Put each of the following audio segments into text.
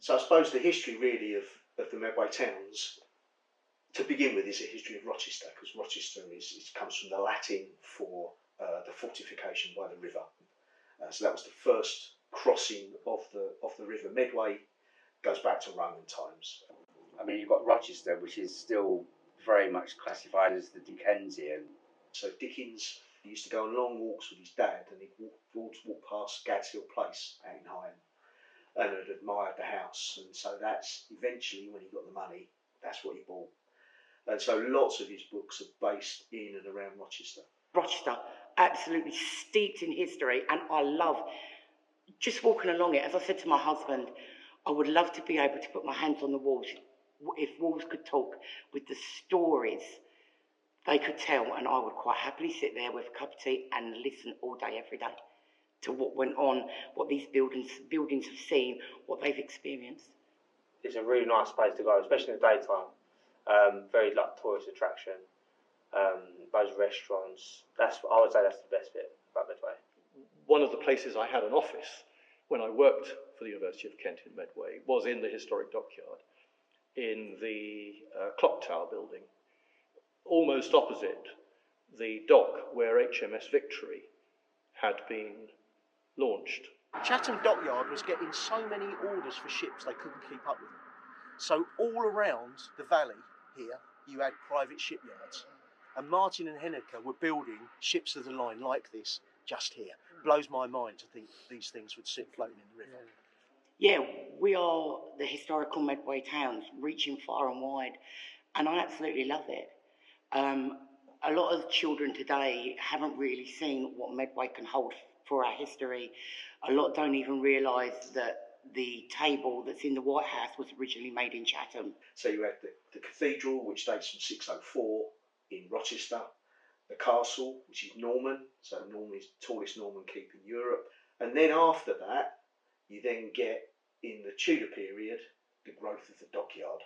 So I suppose the history really of the Medway towns, to begin with, is a history of Rochester, because Rochester comes from the Latin for the fortification by the river. So that was the first crossing of the river Medway. Goes back to Roman times. I mean, you've got Rochester, which is still very much classified as the Dickensian. So Dickens used to go on long walks with his dad, and he'd walk past Gad's Hill Place out in Rainham, and had admired the house. And so that's eventually, when he got the money, that's what he bought. And so lots of his books are based in and around Rochester. Rochester, absolutely steeped in history, and I love just walking along it. As I said to my husband, I would love to be able to put my hands on the walls. If walls could talk, with the stories they could tell, and I would quite happily sit there with a cup of tea and listen all day, every day, to what went on, what these buildings have seen, what they've experienced. It's a really nice place to go, especially in the daytime. Very like tourist attraction. Those restaurants. I would say that's the best bit about Medway. One of the places I had an office when I worked for the University of Kent in Medway was in the historic Dockyard, in the Clock Tower building, almost opposite the dock where HMS Victory had been launched. Chatham Dockyard was getting so many orders for ships they couldn't keep up with them. So all around the valley here, you had private shipyards. And Martin and Henniker were building ships of the line like this just here. Blows my mind to think these things would sit floating in the river. Yeah, we are the historical Medway towns, reaching far and wide, and I absolutely love it. A lot of children today haven't really seen what Medway can hold for our history. A lot don't even realise that the table that's in the White House was originally made in Chatham. So you had the cathedral, which dates from 604 in Rochester, the castle, which is Norman, so Norman is the tallest Norman keep in Europe. And then after that, you then get, in the Tudor period, the growth of the Dockyard.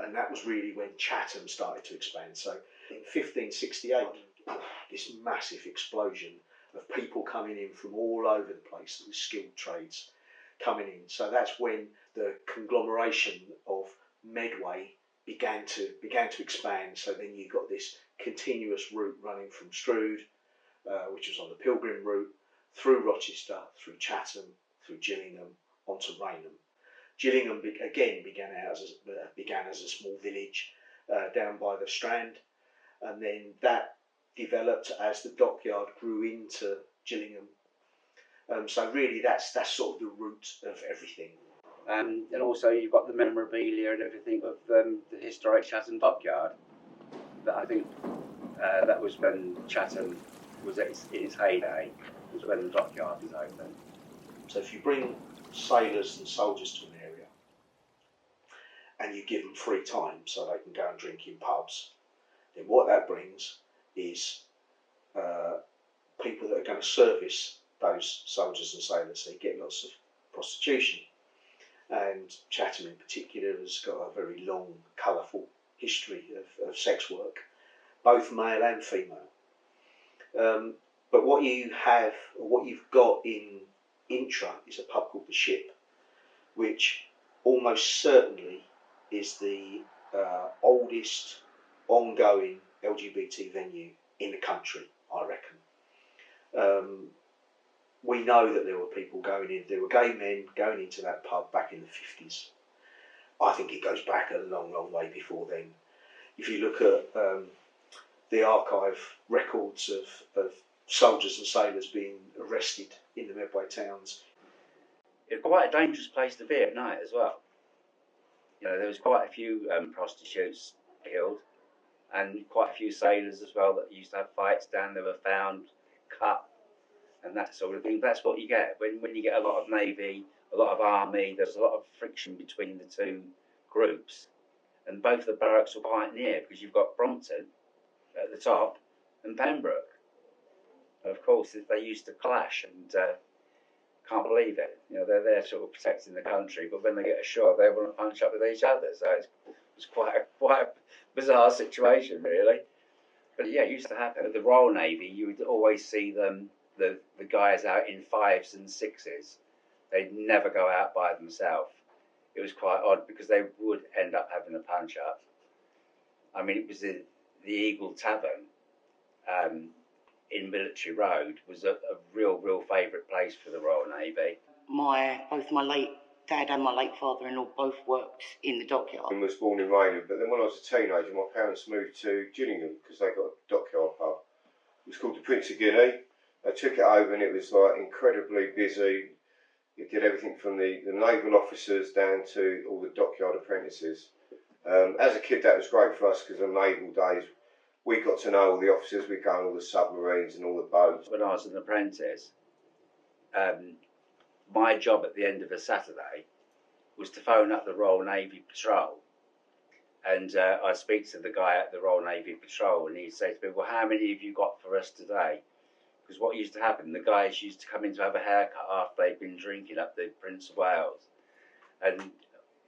And that was really when Chatham started to expand. So in 1568, this massive explosion of people coming in from all over the place, the skilled trades coming in. So that's when the conglomeration of Medway began to expand. So then you got this continuous route running from Strood, which was on the Pilgrim route, through Rochester, through Chatham, through Gillingham, onto Rainham. Gillingham again began as a small village down by the Strand, and then that developed as the Dockyard grew into Gillingham. So really, that's sort of the root of everything. And also you've got the memorabilia and everything of the historic Chatham Dockyard. That I think that was when Chatham was at its heyday, was when the Dockyard was open. So if you bring sailors and soldiers to an area and you give them free time so they can go and drink in pubs, then what that brings is people that are going to service those soldiers and sailors. So you get lots of prostitution. And Chatham in particular has got a very long, colourful history of sex work, both male and female. But what you have, or what you've got in Intra, is a pub called The Ship, which almost certainly is the oldest ongoing LGBT venue in the country, I reckon. We know that there were people going in, there were gay men going into that pub back in the 50s. I think it goes back a long, long way before then. If you look at the archive records of soldiers and sailors being arrested in the Medway towns. It's quite a dangerous place to be at night as well. You know, there was quite a few prostitutes killed, and quite a few sailors as well that used to have fights down there, were found, cut, and that sort of thing. That's what you get when you get a lot of Navy, a lot of Army. There's a lot of friction between the two groups, and both the barracks were quite near because you've got Brompton at the top and Pembroke. Of course, they used to clash, and can't believe it. You know, they're there sort of protecting the country, but when they get ashore, they want to punch up with each other. So it's quite a bizarre situation, really. But yeah, it used to happen. At the Royal Navy, you would always see them, the guys out in 5s and 6s. They'd never go out by themselves. It was quite odd because they would end up having a punch up. I mean, it was the Eagle Tavern in Military Road was a real favourite place for the Royal Navy. Both my late dad and my late father-in-law both worked in the Dockyard. I was born in Rainham, but then when I was a teenager, my parents moved to Gillingham because they got a Dockyard pub. It was called the Prince of Guinea. They took it over and it was like incredibly busy. It did everything from the naval officers down to all the Dockyard apprentices. As a kid, that was great for us because on naval days, we got to know all the officers. We'd go on all the submarines and all the boats. When I was an apprentice, my job at the end of a Saturday was to phone up the Royal Navy Patrol, and I'd speak to the guy at the Royal Navy Patrol, and he'd say to me, "Well, how many have you got for us today?" Because what used to happen, the guys used to come in to have a haircut after they'd been drinking up the Prince of Wales, and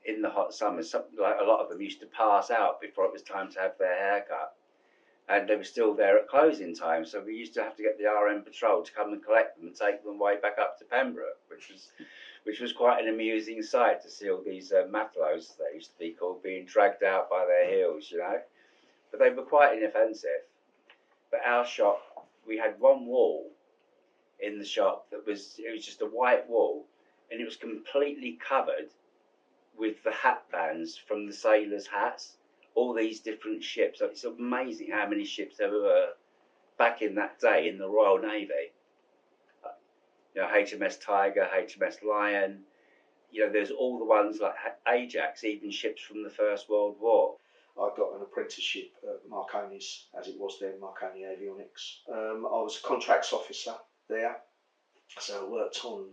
in the hot summers, like a lot of them used to pass out before it was time to have their haircut. And they were still there at closing time, so we used to have to get the RM Patrol to come and collect them and take them way back up to Pembroke, which was quite an amusing sight to see all these matelots, as they used to be called, being dragged out by their heels, you know. But they were quite inoffensive. But our shop, we had one wall in the shop it was just a white wall, and it was completely covered with the hat bands from the sailors' hats. All these different ships. So it's amazing how many ships there were back in that day in the Royal Navy. You know, HMS Tiger, HMS Lion. You know, there's all the ones like Ajax, even ships from the First World War. I got an apprenticeship at Marconi's, as it was then, Marconi Avionics. I was a contracts officer there, so I worked on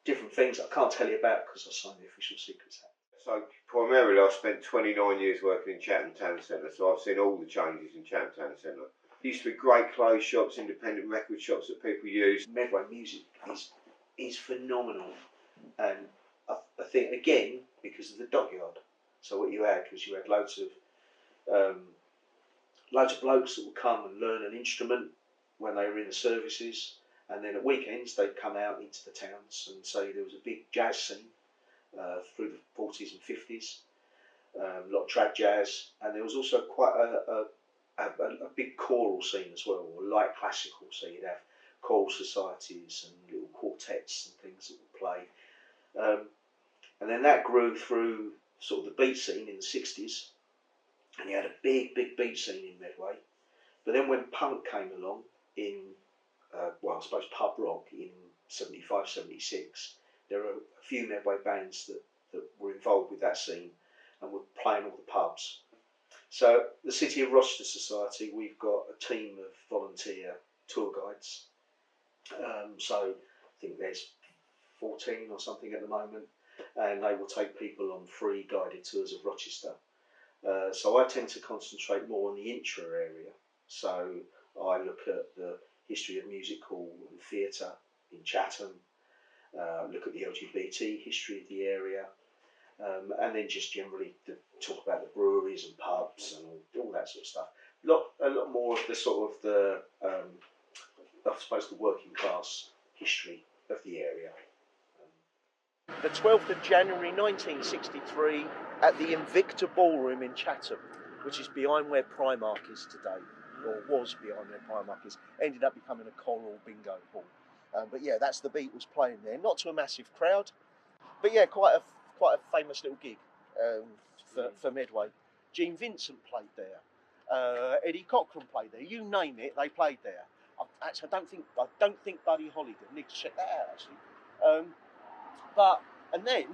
different things that I can't tell you about because I signed the Official Secrets Act. So primarily I spent 29 years working in Chatham Town Centre, so I've seen all the changes in Chatham Town Centre. There used to be great clothes shops, independent record shops that people used. Medway music is phenomenal, and I think again because of the Dockyard. So what you had was loads of blokes that would come and learn an instrument when they were in the services, and then at weekends they'd come out into the towns, and so there was a big jazz scene. Through the 40s and 50s, a lot of trad jazz, and there was also quite a big choral scene as well, or light classical, so you'd have choral societies and little quartets and things that would play. And then that grew through sort of the beat scene in the 60s, and you had a big beat scene in Medway. But then when punk came along in, I suppose pub rock in 75, 76, there are a few Medway bands that were involved with that scene and were playing all the pubs. So the City of Rochester Society, we've got a team of volunteer tour guides. So I think there's 14 or something at the moment, and they will take people on free guided tours of Rochester. So I tend to concentrate more on the intra area. So I look at the history of music hall and theatre in Chatham, look at the LGBT history of the area, and then just generally talk about the breweries and pubs and all that sort of stuff. A lot more of the sort of the, I suppose, the working class history of the area. The 12th of January 1963 at the Invicta Ballroom in Chatham, which is behind where Primark is today, or was behind where Primark is, ended up becoming a choral bingo hall. But yeah, that's the Beatles playing there, not to a massive crowd, but yeah, quite a famous little gig for Medway. Gene Vincent played there, Eddie Cochran played there. You name it, they played there. Actually, I don't think Buddy Holly did. I need to check that out actually. And then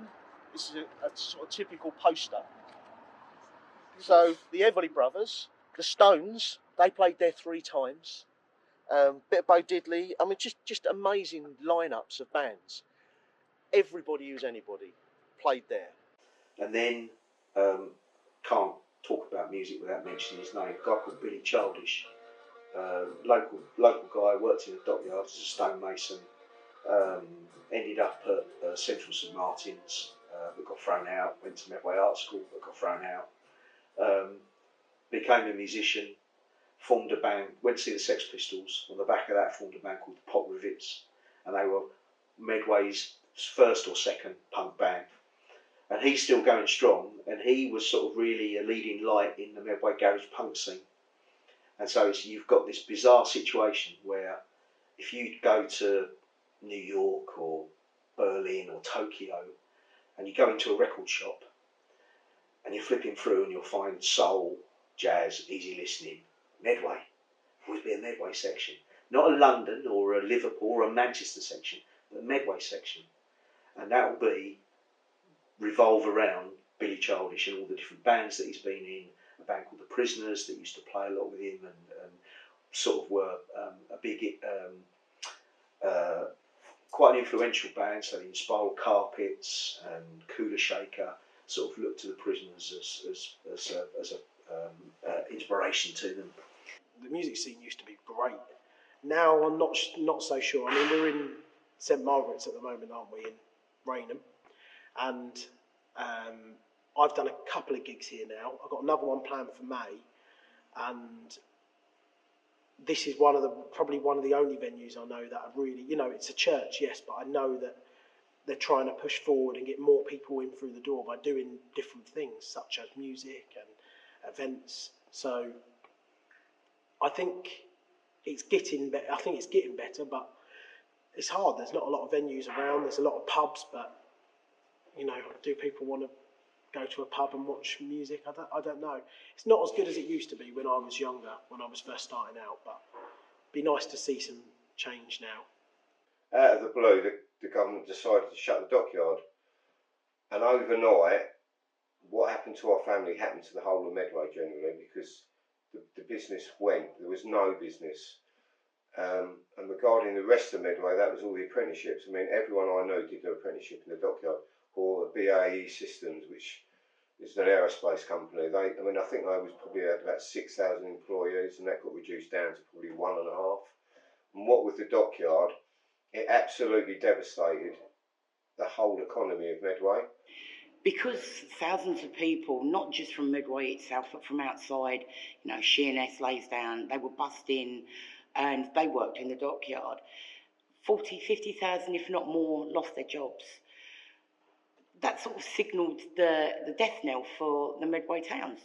this is a sort of typical poster. So the Everly Brothers, the Stones, they played there 3 times. Bit of Bo Diddley. I mean, just amazing lineups of bands. Everybody who's anybody played there. And then can't talk about music without mentioning his name. A guy called Billy Childish, local guy, worked in the Dockyard as a stonemason. Ended up at Central St Martin's, but got thrown out. Went to Medway Art School, but got thrown out. Became a musician. Formed a band. Went to see the Sex Pistols. On the back of that, formed a band called the Pot Rivets, and they were Medway's first or second punk band. And he's still going strong, and he was sort of really a leading light in the Medway garage punk scene. And so you've got this bizarre situation where if you go to New York or Berlin or Tokyo and you go into a record shop and you're flipping through and you'll find soul, jazz, easy listening, Medway. Always be a Medway section. Not a London or a Liverpool or a Manchester section, but a Medway section. And that will revolve around Billy Childish and all the different bands that he's been in. A band called The Prisoners that used to play a lot with him and sort of were a big, quite an influential band. So the Spiral Carpets and Cooler Shaker sort of looked to The Prisoners as a inspiration to them. The music scene used to be great. Now I'm not so sure. I mean, we're in St Margaret's at the moment, aren't we, in Rainham? And I've done a couple of gigs here now. I've got another one planned for May, and this is probably one of the only venues I know that are really, it's a church, yes, but I know that they're trying to push forward and get more people in through the door by doing different things, such as music and events. So I think it's getting better. I think it's getting better, but it's hard. There's not a lot of venues around. There's a lot of pubs, but do people want to go to a pub and watch music? I don't know. It's not as good as it used to be when I was younger, when I was first starting out, but it'd be nice to see some change now. Out of the blue, the government decided to shut the Dockyard, and overnight, what happened to our family happened to the whole of Medway generally, because the business went. There was no business. And regarding the rest of Medway, that was all the apprenticeships. I mean, everyone I know did their apprenticeship in the Dockyard, or BAE Systems, which is an aerospace company. I think they was probably about 6,000 employees, and that got reduced down to probably 1.5. And what with the Dockyard, it absolutely devastated the whole economy of Medway. Because thousands of people, not just from Medway itself, but from outside, Sheerness, Laysdown, they were bussed in and they worked in the Dockyard. 40, 50,000, if not more, lost their jobs. That sort of signalled the death knell for the Medway towns.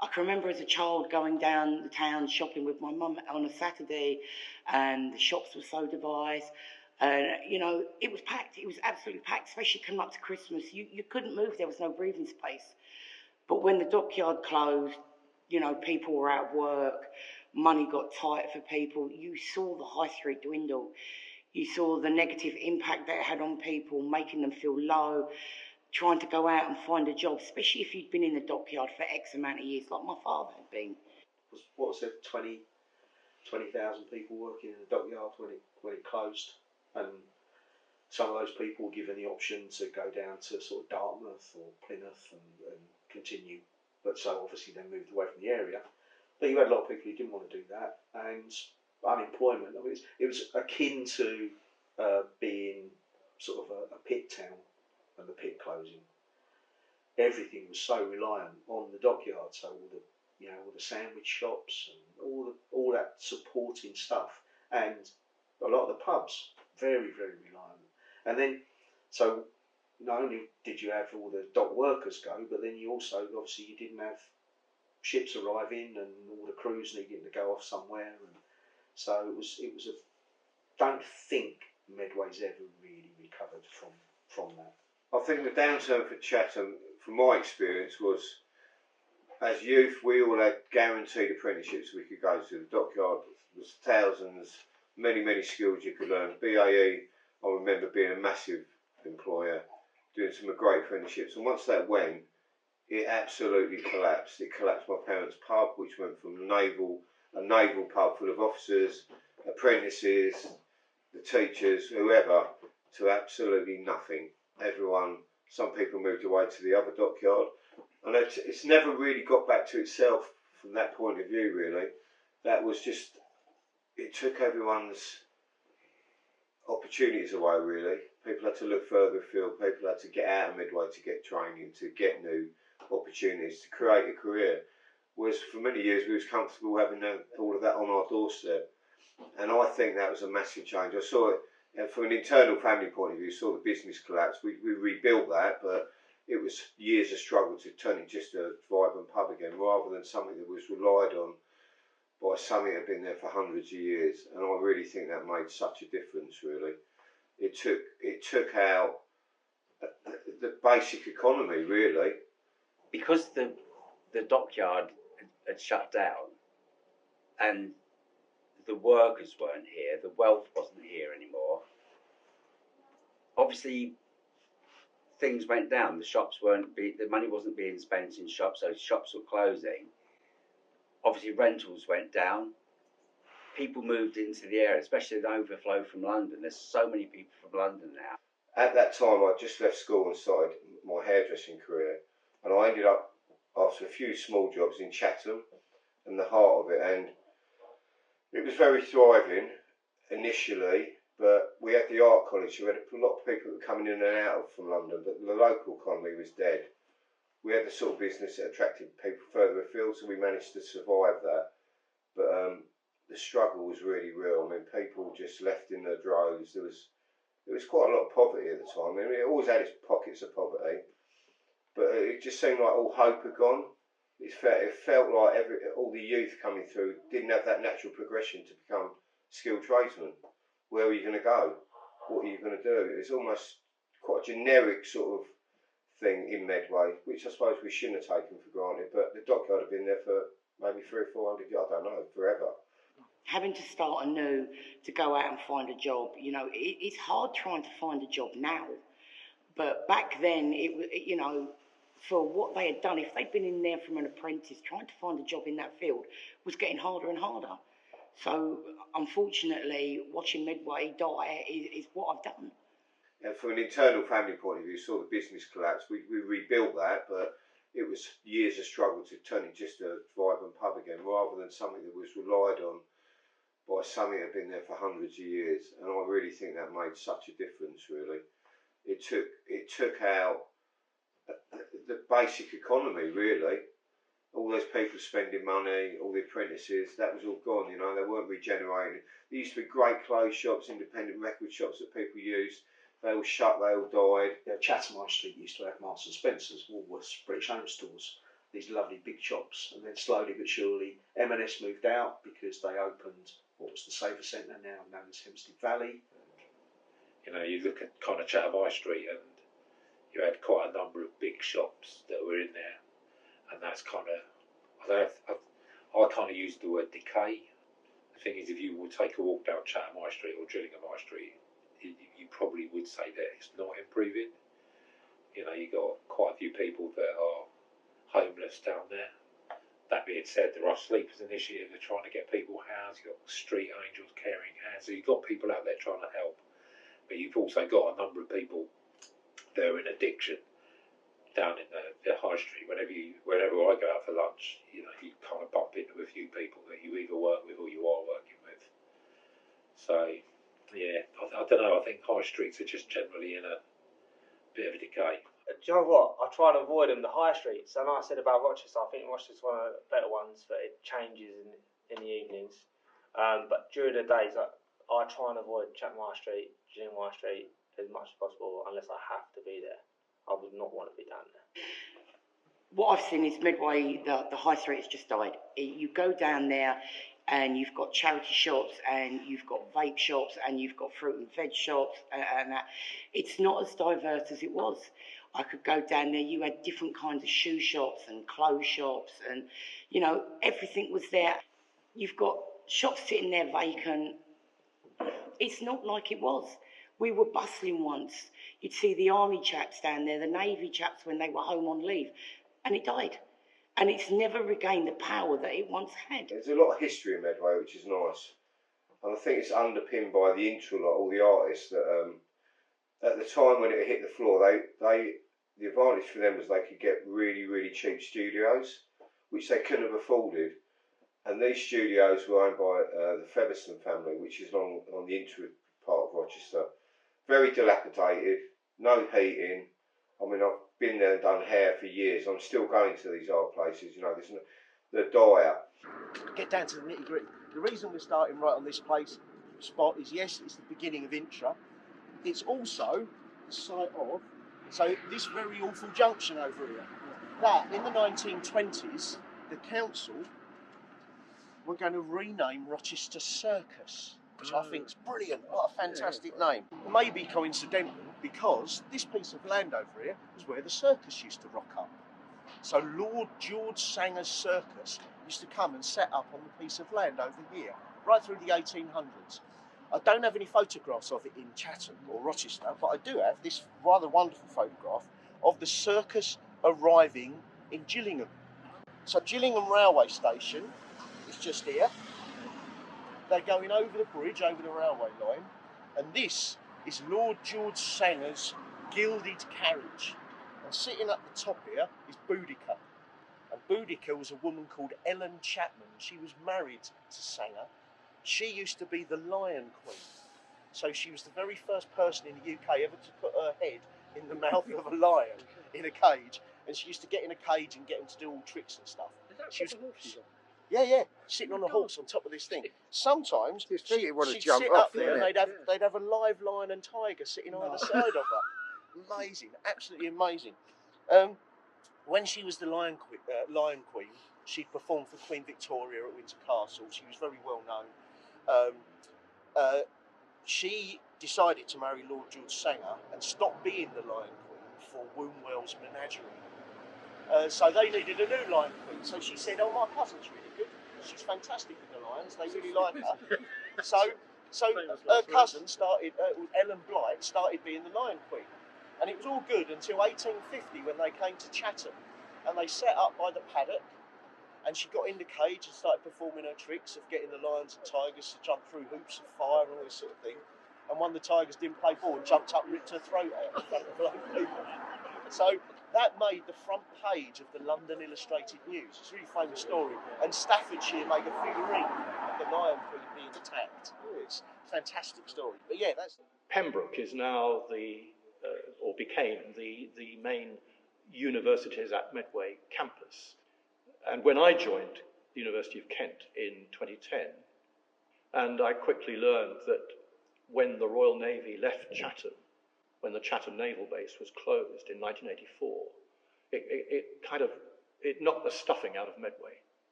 I can remember as a child going down the town shopping with my mum on a Saturday, and the shops were so devised. It was packed. It was absolutely packed, especially coming up to Christmas. You couldn't move. There was no breathing space. But when the Dockyard closed, people were out of work. Money got tight for people. You saw the high street dwindle. You saw the negative impact that it had on people, making them feel low, trying to go out and find a job, especially if you'd been in the dockyard for X amount of years, like my father had been. What was it, 20,000 people working in the dockyard when it closed, and some of those people were given the option to go down to sort of Dartmouth or Plymouth and continue, but so obviously they moved away from the area. But you had a lot of people who didn't want to do that, and unemployment. I mean, it was akin to being sort of a pit town and the pit closing. Everything was so reliant on the dockyard, so all the sandwich shops and all that supporting stuff, and a lot of the pubs, very, very reliant. And then, so not only did you have all the dock workers go, but then you also, obviously, you didn't have ships arriving and all the crews needing to go off somewhere, and so it was don't think Medway's ever really recovered from that. I think the downturn for Chatham, from my experience, was as youth we all had guaranteed apprenticeships we could go to. The dockyard was thousands, many skills you could learn. BAE, I remember being a massive employer, doing some great apprenticeships, and once that went, it absolutely collapsed. It collapsed my parents' pub, which went from a naval pub full of officers, apprentices, the teachers, whoever, to absolutely nothing. Everyone, some people moved away to the other dockyard, and it's never really got back to itself from that point of view, really. That was just, it took everyone's opportunities away, really. People had to look further afield, people had to get out of Medway to get training, to get new opportunities, to create a career. Whereas for many years we was comfortable having all of that on our doorstep. And I think that was a massive change. I saw it, and from an internal family point of view, saw the business collapse. We rebuilt that, but it was years of struggle to turn it just a vibrant pub again, rather than something that was relied on by something that had been there for hundreds of years. And I really think that made such a difference, really. It took out the basic economy, really. Because the dockyard had shut down and the workers weren't here, the wealth wasn't here anymore. Obviously, things went down. The money wasn't being spent in shops, so shops were closing. Obviously, rentals went down. People moved into the area, especially the overflow from London. There's so many people from London now. At that time, I just left school and started my hairdressing career, and I ended up, after a few small jobs, in Chatham and the heart of it, and it was very thriving initially, but we had the art college, so we had a lot of people that were coming in and out from London, but the local economy was dead. We had the sort of business that attracted people further afield, so we managed to survive that. But the struggle was really real. I mean, people just left in their droves. There was quite a lot of poverty at the time. I mean, it always had its pockets of poverty, but it just seemed like all hope had gone. It felt like all the youth coming through didn't have that natural progression to become skilled tradesmen. Where are you going to go? What are you going to do? It's almost quite a generic sort of thing in Medway, which I suppose we shouldn't have taken for granted, but the dockyard had been there for maybe 300 or 400 years, I don't know, forever. Having to start anew, to go out and find a job, it's hard trying to find a job now. But back then, for what they had done, if they'd been in there from an apprentice, trying to find a job in that field was getting harder and harder. So, unfortunately, watching Medway die is what I've done. And from an internal family point of view, saw the business collapse. We rebuilt that, but it was years of struggle to turn it just a vibrant pub again, rather than something that was relied on by something that had been there for hundreds of years. And I really think that made such a difference, really. It took out the basic economy, really. All those people spending money, all the apprentices, that was all gone, They weren't regenerated. There used to be great clothes shops, independent record shops that people used. They all shut, they all died. Yeah, Chatham High Street used to have Marks and Spencer's, Woolworths, British Home Stores, these lovely big shops. And then slowly but surely, M&S moved out because they opened what was the Saver Centre, now known as Hempstead Valley. You look at kind of Chatham High Street, and you had quite a number of big shops that were in there, and that's kind of, I kind of use the word decay. The thing is, if you will take a walk down Chatham High Street or Gillingham High Street, you probably would say that it's not improving. You know, you got quite a few people that are homeless down there. That being said, there are sleepers initiatives that are trying to get people housed. You've got street angels, caring hands. So you've got people out there trying to help. But you've also got a number of people that are in addiction down in the high street. Whenever I go out for lunch, you know, you kind of bump into a few people that you either work with or you are working with. So, yeah, I don't know. I think high streets are just generally in a bit of a decay. Do you know what? I try and avoid them, the high streets. I know I said about Rochester, I think Rochester's one of the better ones, but it changes in the evenings. But during the days, I try and avoid Chatham High Street, Gillingham High Street as much as possible, unless I have to be there. I would not want to be down there. What I've seen is Medway, the high street has just died. You go down there and you've got charity shops and you've got vape shops and you've got fruit and veg shops and that. It's not as diverse as it was. I could go down there, you had different kinds of shoe shops and clothes shops and, you know, everything was there. You've got shops sitting there vacant. It's not like it was. We were bustling once. You'd see the army chaps down there, the navy chaps when they were home on leave, and it died. And it's never regained the power that it once had. There's a lot of history in Medway, which is nice. And I think it's underpinned by the intro, like all the artists that at the time when it hit the floor, the advantage for them was they could get really, really cheap studios, which they couldn't have afforded. And these studios were owned by the Featherstone family, which is on the interior part of Rochester. Very dilapidated, no heating. I mean, I've been there and done hair for years. I'm still going to these art places. You know, there's the dyer. Get down to the nitty gritty. The reason we're starting right on this spot is, yes, it's the beginning of Intra. It's also the site of, so this very awful junction over here. That, in the 1920s, the council were going to rename Rochester Circus, which I think is brilliant. What a fantastic name. Maybe coincidental, because this piece of land over here was where the circus used to rock up. So Lord George Sanger's circus used to come and set up on the piece of land over here, right through the 1800s. I don't have any photographs of it in Chatham or Rochester, but I do have this rather wonderful photograph of the circus arriving in Gillingham. So Gillingham railway station is just here. They're going over the bridge, over the railway line, and this is Lord George Sanger's gilded carriage. And sitting at the top here is Boudica. And Boudica was a woman called Ellen Chapman. She was married to Sanger. She used to be the Lion Queen. So she was the very first person in the UK ever to put her head in the mouth of a lion in a cage. And she used to get in a cage and get him to do all tricks and stuff. She was, yeah, sitting on a horse on top of this thing. Sometimes she'd sit up there and they'd have a live lion and tiger sitting either side of her. Amazing, absolutely amazing. When she was the Lion Queen, she'd performed for Queen Victoria at Windsor Castle. She was very well known. She decided to marry Lord George Sanger and stop being the Lion Queen for Wombwell's Menagerie. So they needed a new Lion Queen. So she said, "Oh, my cousin's really good. She's fantastic with the lions. They really like her." So her cousin started, Ellen Blight, started being the Lion Queen. And it was all good until 1850 when they came to Chatham and they set up by the paddock, and she got in the cage and started performing her tricks of getting the lions and tigers to jump through hoops of fire and all this sort of thing. And one of the tigers didn't play ball and jumped up and ripped her throat out in front of a lot of people. So that made the front page of the London Illustrated News. It's a really famous story. And Staffordshire made a figurine of the Lion Queen being attacked. It's a fantastic story. But yeah, that's... Pembroke is now or became the main universities at Medway campus. And when I joined the University of Kent in 2010, and I quickly learned that when the Royal Navy left Chatham, when the Chatham Naval Base was closed in 1984, it knocked the stuffing out of Medway.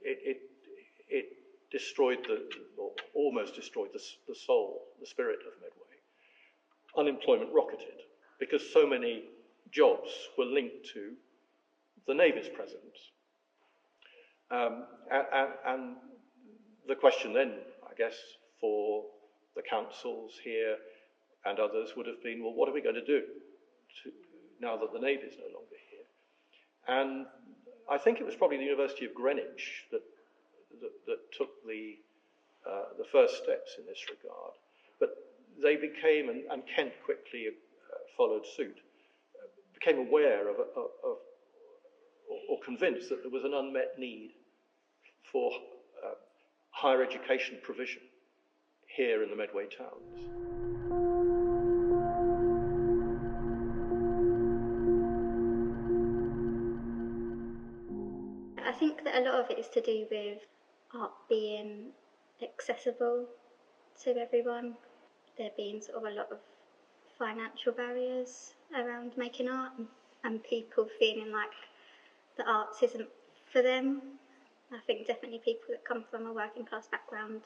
It destroyed or almost destroyed the soul, the spirit of Medway. Unemployment rocketed because so many jobs were linked to the Navy's presence. And the question then, I guess, for the councils here and others would have been, well, what are we going to do now that the Navy is no longer here? And I think it was probably the University of Greenwich that took the first steps in this regard. But they became, and Kent quickly followed suit, became aware of or convinced that there was an unmet need for higher education provision here in the Medway towns. I think that a lot of it is to do with art being accessible to everyone. There being sort of a lot of financial barriers around making art, and people feeling like the arts isn't for them. I think definitely people that come from a working class background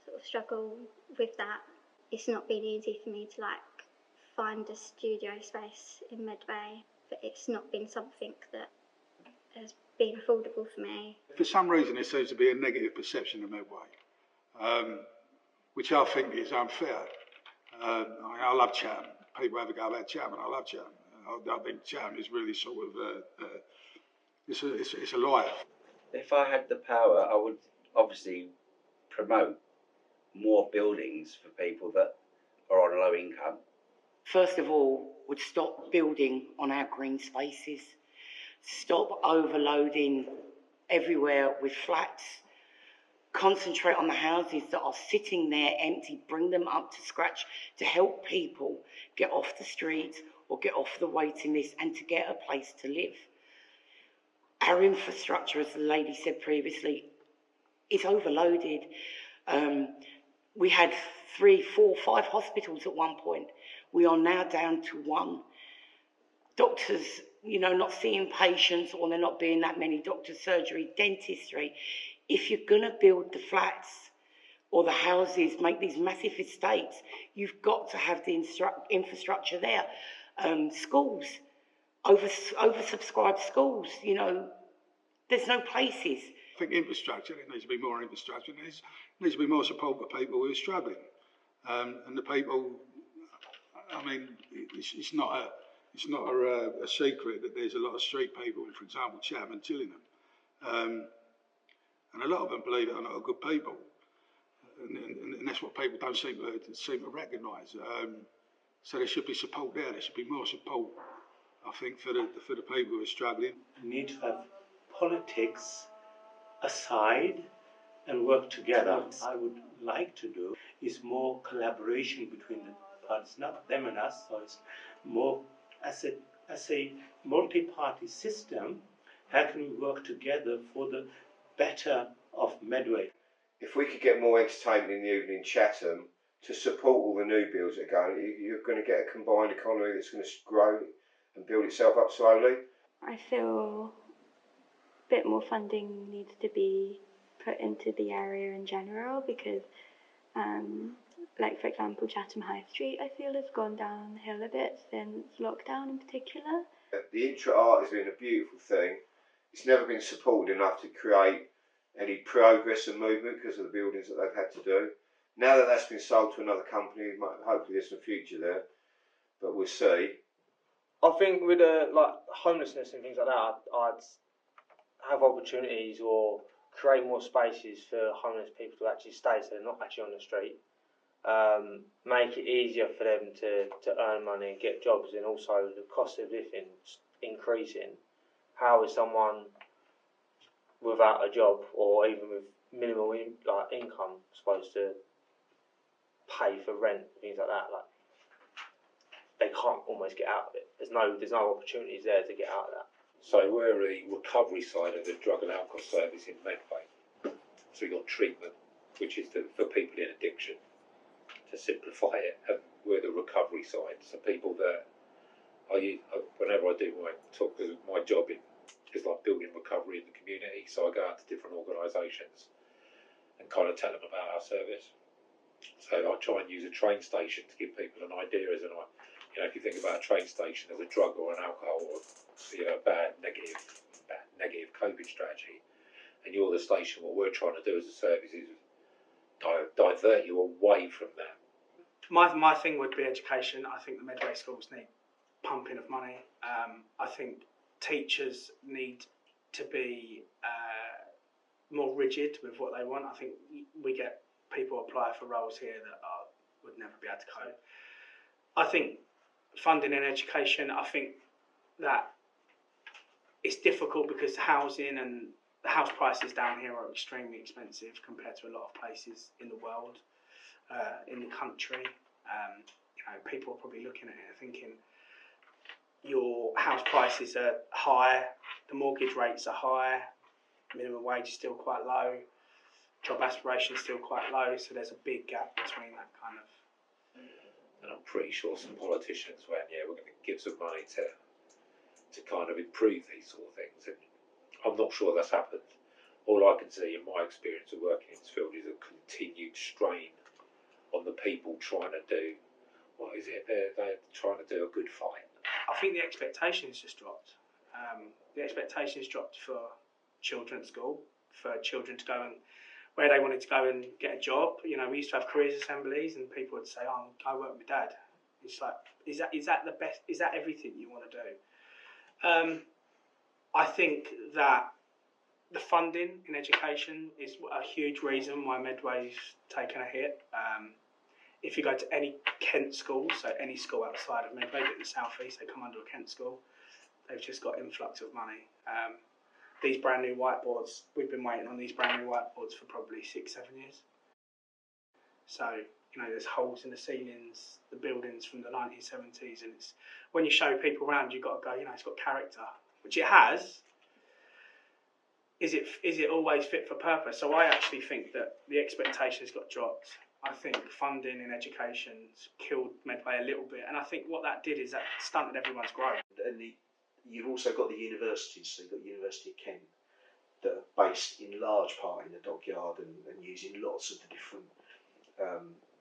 sort of struggle with that. It's not been easy for me to find a studio space in Medway, but it's not been something that has been affordable for me. For some reason there seems to be a negative perception of Medway, which I think is unfair. I love Chatham. People have a go about Chatham, and I love Chatham. I think Chatham is really sort of, it's alive. If I had the power, I would obviously promote more buildings for people that are on low income. First of all, would stop building on our green spaces, stop overloading everywhere with flats, concentrate on the houses that are sitting there empty, bring them up to scratch to help people get off the streets or get off the waiting list and to get a place to live. Our infrastructure, as the lady said previously, is overloaded. We had 3, 4, 5 hospitals at one point. We are now down to 1. Doctors, not seeing patients, or there not being that many doctors, surgery, dentistry. If you're going to build the flats or the houses, make these massive estates, you've got to have the infrastructure there. Schools, oversubscribed schools, there's no places. I think infrastructure, there needs to be more infrastructure. There needs to be more support for people who are struggling. And the people, I mean, it's not a secret that there's a lot of street people, for example, Chatham and Gillingham. And a lot of them, believe it or not, are good people. And that's what people don't seem to recognise. So there should be support there. There should be more support, I think, for the people who are struggling. We need to have politics aside and work together. What I would like to do is more collaboration between the parties, not them and us. So it's more as a multi-party system. How can we work together for the better of Medway? If we could get more entertainment in the evening in Chatham to support all the new builds that are going, you're going to get a combined economy that's going to grow and build itself up slowly. I feel a bit more funding needs to be put into the area in general because, for example, Chatham High Street, I feel has gone downhill a bit since lockdown in particular. The intra-art has been a beautiful thing. It's never been supported enough to create any progress and movement because of the buildings that they've had to do. Now that that's been sold to another company, hopefully there's some future there, but we'll see. I think with homelessness and things like that, I'd have opportunities or create more spaces for homeless people to actually stay, so they're not actually on the street. Make it easier for them to earn money and get jobs, and also the cost of living increasing. How is someone without a job or even with minimal income supposed to pay for rent and things like that? They can't almost get out of it. There's no opportunities there to get out of that. So we're the recovery side of the drug and alcohol service in Medway. So we've got treatment, which is for people in addiction. To simplify it, and we're the recovery side. So people that whenever I do my job is like building recovery in the community. So I go out to different organisations and kind of tell them about our service. So I try and use a train station to give people an idea if you think about a train station as a drug or an alcohol or a bad negative coping strategy, and you're the station, what we're trying to do as a service is divert you away from that My thing would be education. I think the Medway schools need pumping of money. I think teachers need to be more rigid with what they want. I think we get people apply for roles here that would never be able to cope. I think funding in education, I think that it's difficult because housing and the house prices down here are extremely expensive compared to a lot of places in the world, in the country. People are probably looking at it thinking your house prices are high, the mortgage rates are high, minimum wage is still quite low, job aspirations still quite low, so there's a big gap between that kind of. And I'm pretty sure some politicians went, yeah, we're going to give some money to kind of improve these sort of things. And I'm not sure that's happened. All I can see in my experience of working in this field is a continued strain on the people trying to do, what is it, they're trying to do a good fight. I think the expectations just dropped. The expectations dropped for children at school, for children to go and where they wanted to go and get a job. We used to have careers assemblies, and people would say, "Oh, I work with Dad." It's like, is that the best? Is that everything you want to do? I think that the funding in education is a huge reason why Medway's taken a hit. If you go to any Kent school, so any school outside of Medway, but in the south east, they come under a Kent school. They've just got influx of money. These brand new whiteboards, we've been waiting on these brand new whiteboards for probably 6-7 years. So, there's holes in the ceilings, the buildings from the 1970s, and it's when you show people around, you've got to go, it's got character, which it has. Is it always fit for purpose? So I actually think that the expectations got dropped. I think funding in education's killed Medway a little bit, and I think what that did is that stunted everyone's growth. And you've also got the universities, so you've got the University of Kent, that are based in large part in the Dockyard and using lots of the different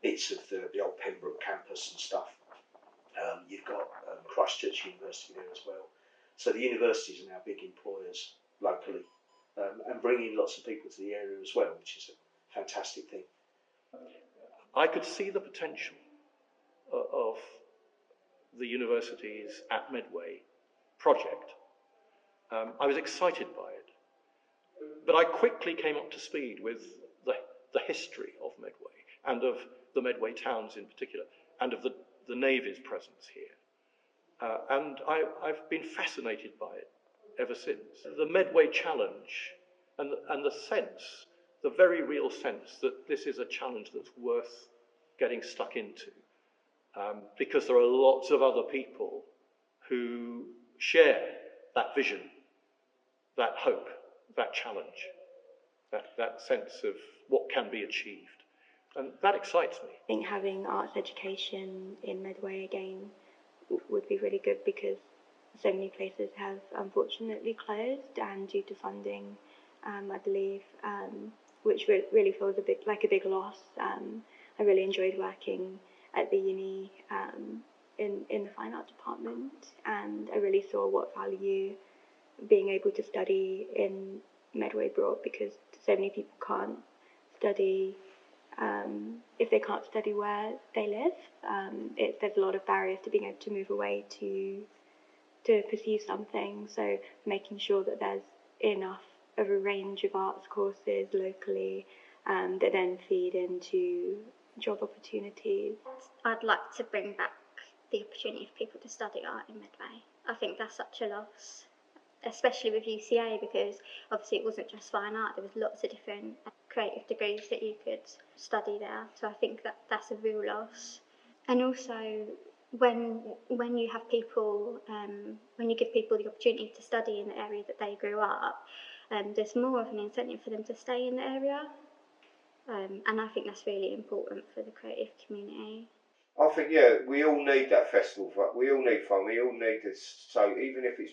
bits of the old Pembroke campus and stuff. You've got Christchurch University there as well. So the universities are now big employers locally and bringing lots of people to the area as well, which is a fantastic thing. I could see the potential of the universities at Medway project. I was excited by it, but I quickly came up to speed with the history of Medway and of the Medway towns in particular, and of the Navy's presence here. And I've been fascinated by it ever since. The Medway challenge and the sense, the very real sense that this is a challenge that's worth getting stuck into, because there are lots of other people who share that vision, that hope, that challenge, that sense of what can be achieved. And that excites me. I think having arts education in Medway again would be really good, because so many places have unfortunately closed, and due to funding, I believe, which really feels like a big loss. I really enjoyed working at the uni in the fine art department, and I really saw what value being able to study in Medway brought, because so many people can't study if they can't study where they live. There's a lot of barriers to being able to move away to pursue something, so making sure that there's enough of a range of arts courses locally that then feed into job opportunities. I'd like to bring back the opportunity for people to study art in Medway. I think that's such a loss, especially with UCA, because obviously it wasn't just fine art, there was lots of different creative degrees that you could study there, so I think that's a real loss. And also when you have people, when you give people the opportunity to study in the area that they grew up, there's more of an incentive for them to stay in the area, and I think that's really important for the creative community. I think, we all need that festival. We all need fun. We all need this. So even if it's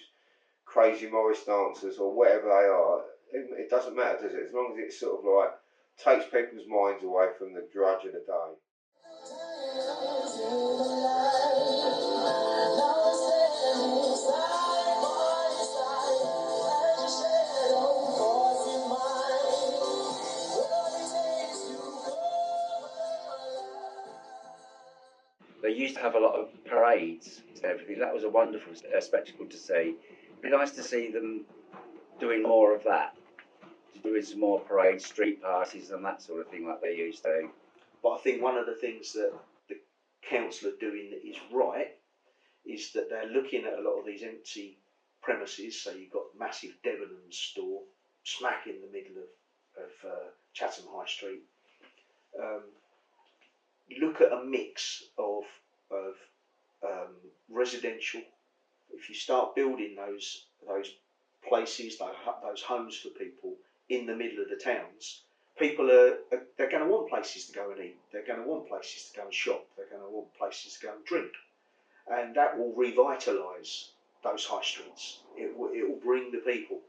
crazy Morris dancers or whatever they are, it doesn't matter, does it? As long as it sort of like takes people's minds away from the drudge of the day. They used to have a lot of parades and everything. That was a wonderful spectacle to see. It'd be nice to see them doing more of that, doing some more parades, street parties and that sort of thing like they used to. But I think one of the things that the council are doing that is right is that they're looking at a lot of these empty premises. So you've got massive Debenhams store smack in the middle of Chatham High Street. Look at a mix of residential. If you start building those places, those homes for people in the middle of the towns, people they're going to want places to go and eat. They're going to want places to go and shop. They're going to want places to go and drink, and that will revitalise those high streets. It will bring the people,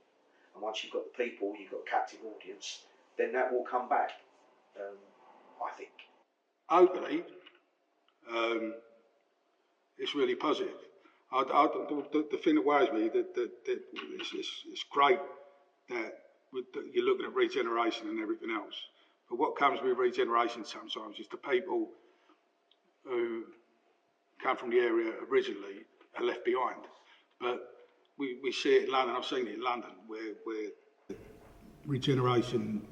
and once you've got the people, you've got a captive audience. Then that will come back. I think. Openly, it's really positive. The thing that worries me that it's great that you're looking at regeneration and everything else, but what comes with regeneration sometimes is the people who come from the area originally are left behind. But we see it in London. I've seen it in London where regeneration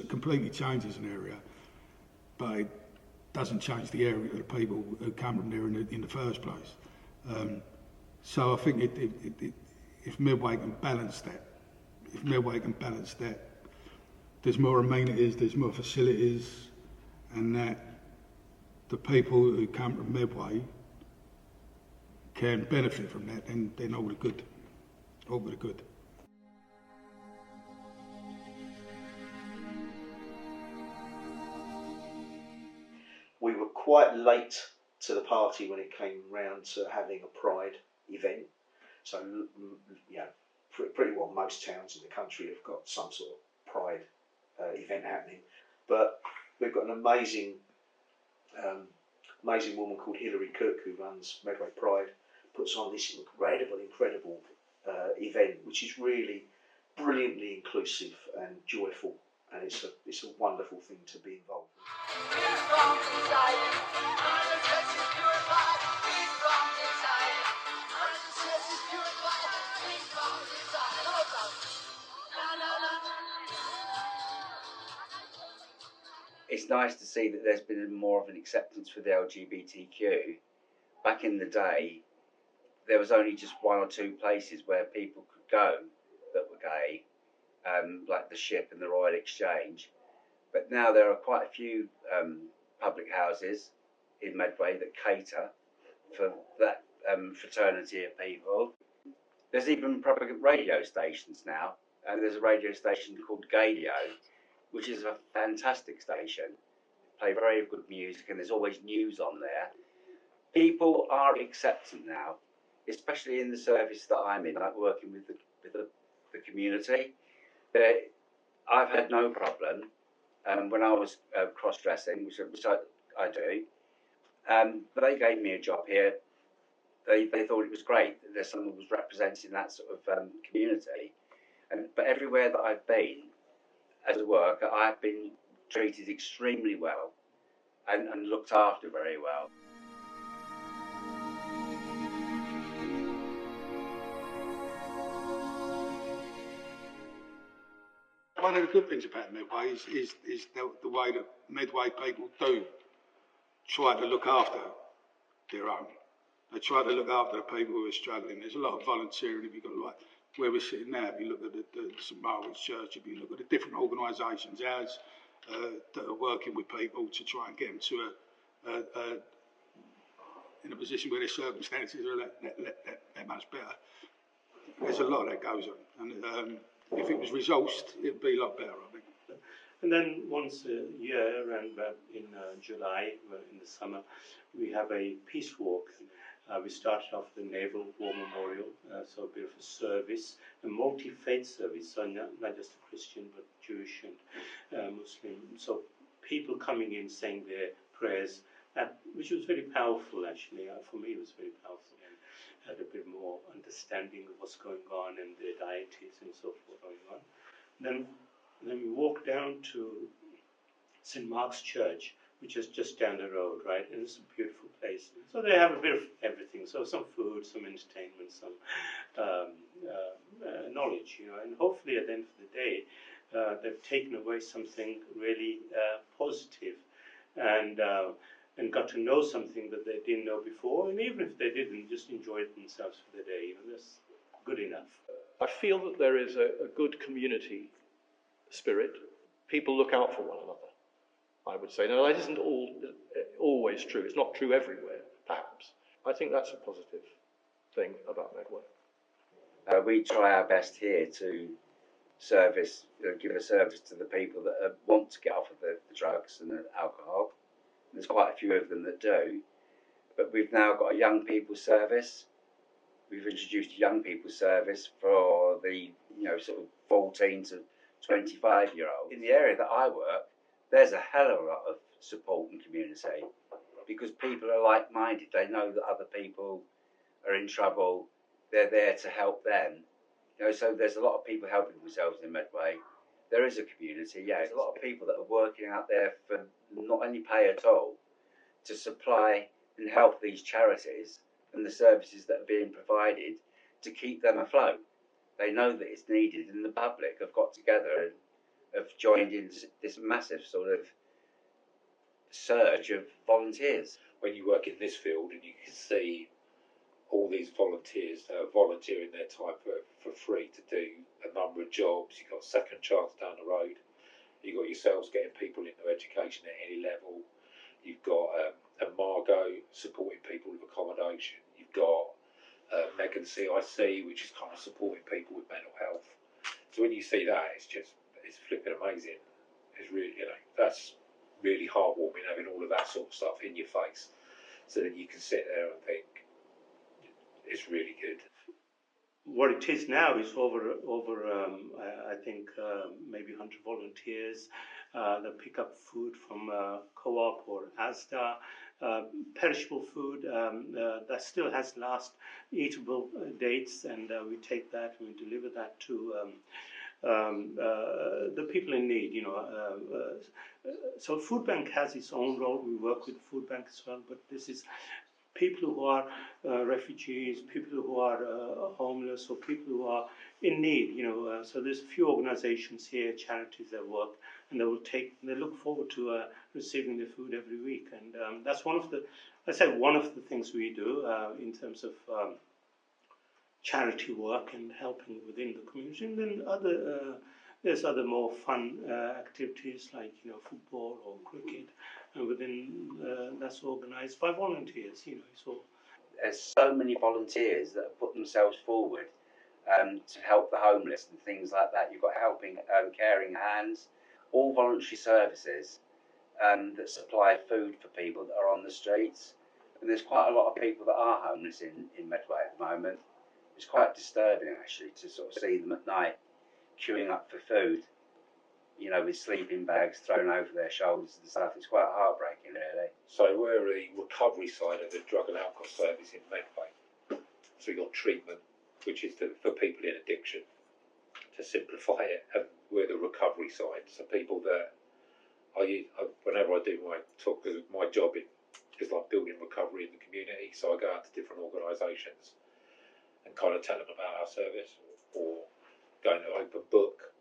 completely changes an area, but it doesn't change the area of the people who come from there in the first place. So I think if Medway can balance that, there's more amenities, there's more facilities, and that the people who come from Medway can benefit from that, then all the good. We were quite late to the party when it came round to having a Pride event. So, pretty well most towns in the country have got some sort of Pride event happening. But we've got an amazing woman called Hilary Cook who runs Medway Pride, puts on this incredible event, which is really brilliantly inclusive and joyful, and it's a wonderful thing to be involved with. It's nice to see that there's been more of an acceptance for the LGBTQ. Back in the day, there was only just one or two places where people could go that were gay, like the Ship and the Royal Exchange. But now there are quite a few public houses in Medway that cater for that fraternity of people. There's even proper radio stations now, and there's a radio station called Gaylio, which is a fantastic station. Play very good music, and there's always news on there. People are acceptant now, especially in the service that I'm in, like working with the community. I've had no problem when I was cross-dressing, which I do. But they gave me a job here. They thought it was great that there's someone who was representing that sort of community. But everywhere that I've been as a worker, I've been treated extremely well and looked after very well. One of the good things about Medway is the way that Medway people do try to look after their own. They try to look after the people who are struggling. There's a lot of volunteering. If you got like where we're sitting now, if you look at the St Margaret's Church, if you look at the different organisations, ours that are working with people to try and get them to in a position where their circumstances are that much better. There's a lot that goes on, and if it was resourced, it'd be a lot better, I think. And then once a year, and in July, in the summer, we have a peace walk. We started off with the Naval War Memorial, so a bit of a service, a multi-faith service, so not just a Christian, but Jewish and Muslim. So people coming in saying their prayers, which was very powerful actually. For me, it was very powerful, and had a bit more understanding of what's going on and their deities and so forth going on. Then we walked down to St Mark's Church, which is just down the road, right? And it's a beautiful place. So they have a bit of everything. So some food, some entertainment, some knowledge, and hopefully at the end of the day, they've taken away something really positive and got to know something that they didn't know before. And even if they didn't, just enjoyed themselves for the day. That's good enough. I feel that there is a good community spirit. People look out for one another, I would say. Now, that isn't always true. It's not true everywhere, perhaps. I think that's a positive thing about Medway. We try our best here to give a service to the people that want to get off of the drugs and the alcohol. There's quite a few of them that do. But we've now got a young people's service. We've introduced a young people's service for the sort of 14 to 25-year-olds. In the area that I work, there's a hell of a lot of support and community because people are like-minded. They know that other people are in trouble. They're there to help them. So there's a lot of people helping themselves in Medway. There is a community, yeah. There's a lot of people that are working out there for not any pay at all to supply and help these charities and the services that are being provided to keep them afloat. They know that it's needed, and the public have got together and have joined in this massive sort of surge of volunteers. When you work in this field and you can see all these volunteers that are volunteering their time for free to do a number of jobs, you've got Second Chance down the road, you've got yourselves getting people into education at any level, you've got Margot supporting people with accommodation, you've got Megan CIC, which is kind of supporting people with mental health. So when you see that, it's flipping amazing. It's really, that's really heartwarming, having all of that sort of stuff in your face, so that you can sit there and think, it's really good. What it is now is over I think maybe 100 volunteers that pick up food from Co-op or Asda, perishable food that still has last eatable dates, and we take that and we deliver that to the people in need. So Food Bank has its own role. We work with Food Bank as well, but this is people who are refugees, people who are homeless, or people who are in need. So there's a few organisations here, charities that work, and they look forward to receiving the food every week, and that's one of the things we do in terms of charity work and helping within the community. And then there's other more fun activities like football or cricket, and within that's organised by volunteers. So there's so many volunteers that have put themselves forward to help the homeless and things like that. You've got helping caring hands, all voluntary services that supply food for people that are on the streets. And there's quite a lot of people that are homeless in Medway at the moment. It's quite disturbing actually to sort of see them at night queuing up for food, with sleeping bags thrown over their shoulders and stuff. It's quite heartbreaking, really. So we're the recovery side of the drug and alcohol service in Medway. So we've got treatment, which is for people in addiction, to simplify it, and we're the recovery side. So people that whenever I do my talk, because my job is like building recovery in the community, so I go out to different organisations and kind of tell them about our service, or going to open book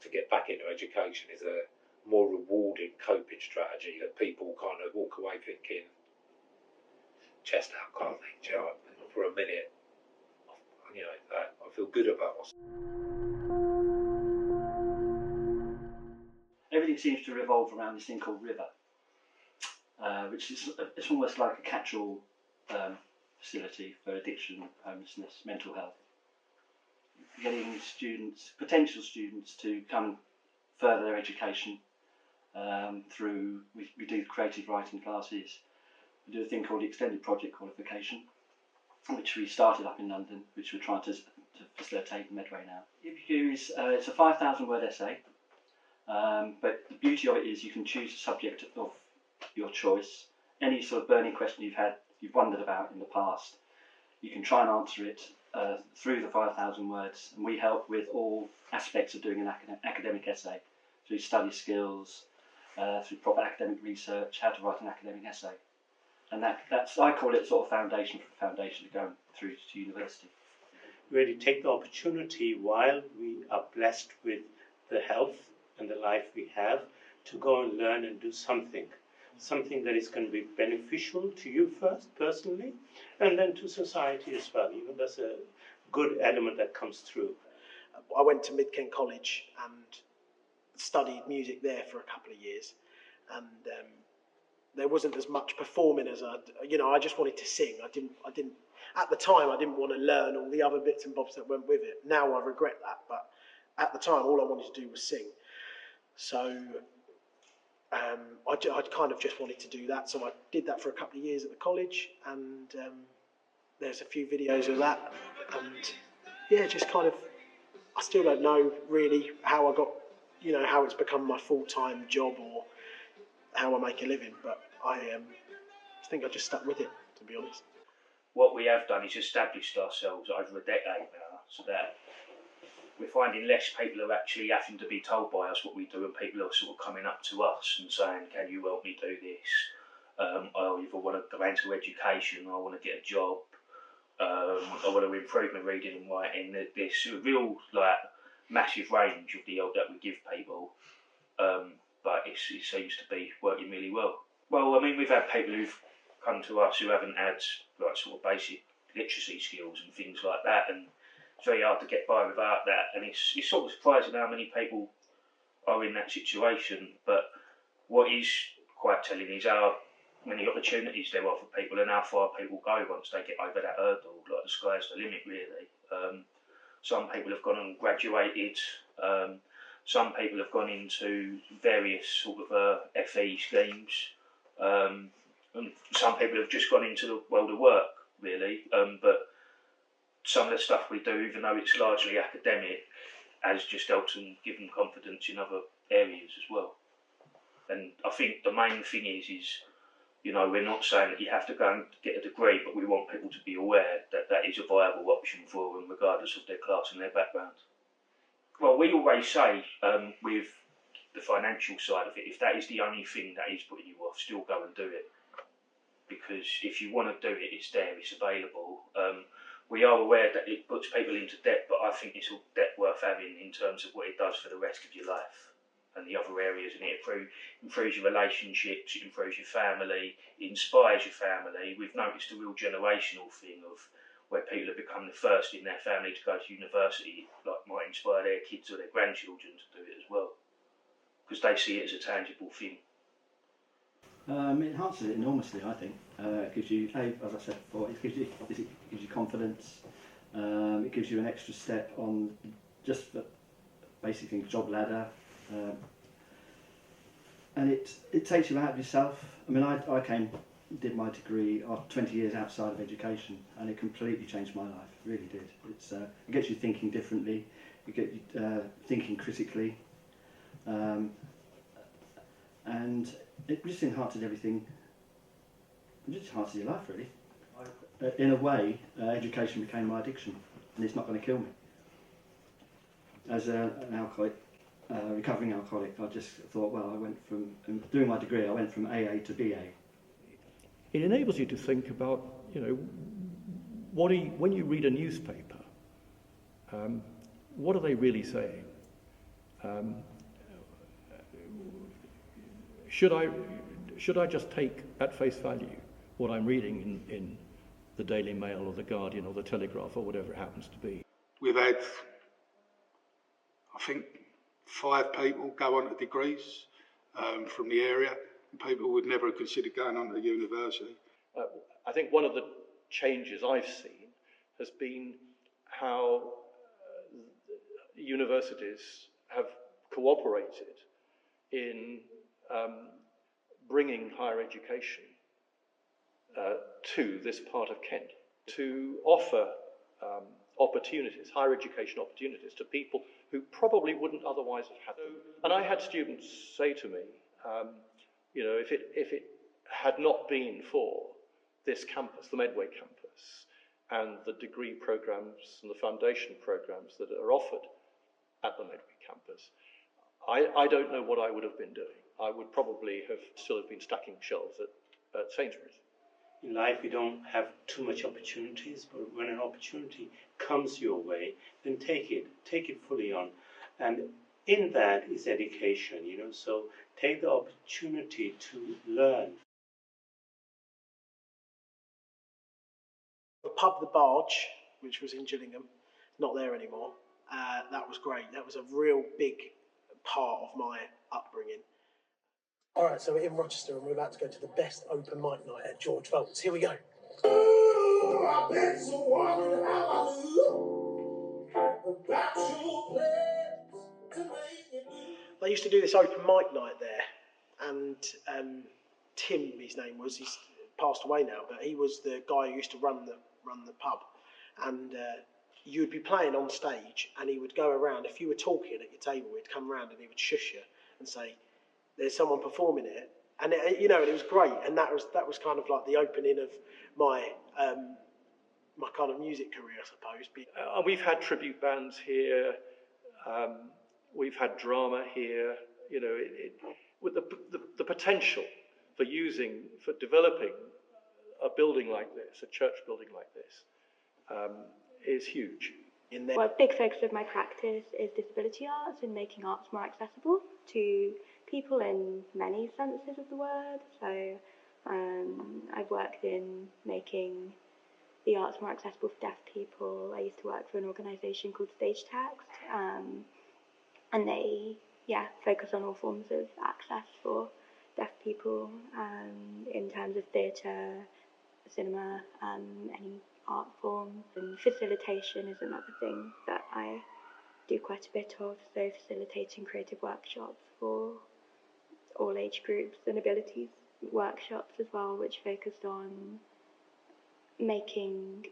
to get back into education is a more rewarding coping strategy that people kind of walk away thinking, chest out, can't they? For a minute, I feel good about myself. Everything seems to revolve around this thing called River, which is it's almost like a catch-all facility for addiction, homelessness, mental health. Getting potential students to come further their education through, we do creative writing classes, we do a thing called the Extended Project Qualification, which we started up in London, which we're trying to facilitate in Medway now. It's a 5,000 word essay, but the beauty of it is you can choose a subject of your choice. Any sort of burning question you've wondered about in the past, you can try and answer it through the 5,000 words, and we help with all aspects of doing an academic essay, through study skills, through proper academic research, how to write an academic essay. And that's, I call it sort of foundation for foundation to go through to university. Really take the opportunity while we are blessed with the health and the life we have to go and learn and do something that is going to be beneficial to you first, personally, and then to society as well. You know, that's a good element that comes through. I went to Mid-Kent College and studied music there for a couple of years, and there wasn't as much performing as I just wanted to sing. I didn't at the time I didn't want to learn all the other bits and bobs that went with it. Now I regret that, but at the time all I wanted to do was sing. So I kind of just wanted to do that. So I did that for a couple of years at the college, and there's a few videos of that, and yeah, just kind of, I still don't know really how I got, how it's become my full-time job or how I make a living, but I think I just stuck with it, to be honest. What we have done is established ourselves over a decade now, so that we're finding less people are actually having to be told by us what we do, and people are sort of coming up to us and saying, can you help me do this? I either want to go into education, I want to get a job, I want to improve my reading and writing. There's a real massive range of the help that we give people, but it seems to be working really well. Well, I mean, we've had people who've come to us who haven't had sort of basic literacy skills and things like that, and it's very hard to get by without that, and it's sort of surprising how many people are in that situation. But what is quite telling is how many opportunities there are for people and how far people go once they get over that hurdle. Like, the sky's the limit, really. Some people have gone and graduated. Some people have gone into various sort of FE schemes. And some people have just gone into the world of work, really. But some of the stuff we do, even though it's largely academic, has just helped them give them confidence in other areas as well. And I think the main thing is we're not saying that you have to go and get a degree, but we want people to be aware that that is a viable option for them, regardless of their class and their background. Well, we always say with the financial side of it, if that is the only thing that is putting you off, still go and do it. Because if you want to do it, it's there, it's available. We are aware that it puts people into debt, but I think it's a debt worth having in terms of what it does for the rest of your life and the other areas, and it improves your relationships, it improves your family, it inspires your family. We've noticed a real generational thing of where people have become the first in their family to go to university, might inspire their kids or their grandchildren to do it as well, because they see it as a tangible thing. It enhances it enormously, I think. It gives you, as I said before, it gives you confidence. It gives you an extra step on just the basic things, job ladder, and it takes you out of yourself. I mean, I did my degree after 20 years outside of education, and it completely changed my life. It really did. It gets you thinking differently. It gets you thinking critically. And it just enhances everything. It just enhances your life, really. In a way, education became my addiction, and it's not going to kill me. As an alcoholic, recovering alcoholic, I just thought, well, I went from doing my degree, I went from AA to BA. It enables you to think about, when you read a newspaper, what are they really saying? Should I just take at face value what I'm reading in the Daily Mail or the Guardian or the Telegraph or whatever it happens to be? We've had, I think, 5 people go on to degrees from the area, and people would never have considered going on to university. I think one of the changes I've seen has been how universities have cooperated in bringing higher education to this part of Kent, to offer opportunities, higher education opportunities, to people who probably wouldn't otherwise have had them. And I had students say to me, if it had not been for this campus, the Medway campus, and the degree programs and the foundation programs that are offered at the Medway campus, I don't know what I would have been doing. I would probably still have been stacking shelves at Sainsbury's. In life, we don't have too much opportunities, but when an opportunity comes your way, then take it fully on. And in that is education, so take the opportunity to learn. The pub, The Barge, which was in Gillingham, not there anymore. That was great. That was a real big part of my upbringing. All right, so we're in Rochester and we're about to go to the best open mic night at George Bolt's. Here we go. They used to do this open mic night there, and Tim, his name was, he's passed away now, but he was the guy who used to run the pub, and you would be playing on stage, and he would go around. If you were talking at your table, he'd come around and he would shush you and say, "There's someone performing here," and it was great. And that was kind of like the opening of my my kind of music career, I suppose. We've had tribute bands here. We've had drama here. With the potential for developing a building like this, a church building like this, is huge. Well, a big focus of my practice is disability arts and making arts more accessible to people in many senses of the word. So I've worked in making the arts more accessible for deaf people. I used to work for an organisation called Stage Text, and they focus on all forms of access for deaf people in terms of theatre, cinema, any art form. And facilitation is another thing that I do quite a bit of, so facilitating creative workshops for all age groups and abilities, workshops as well, which focused on making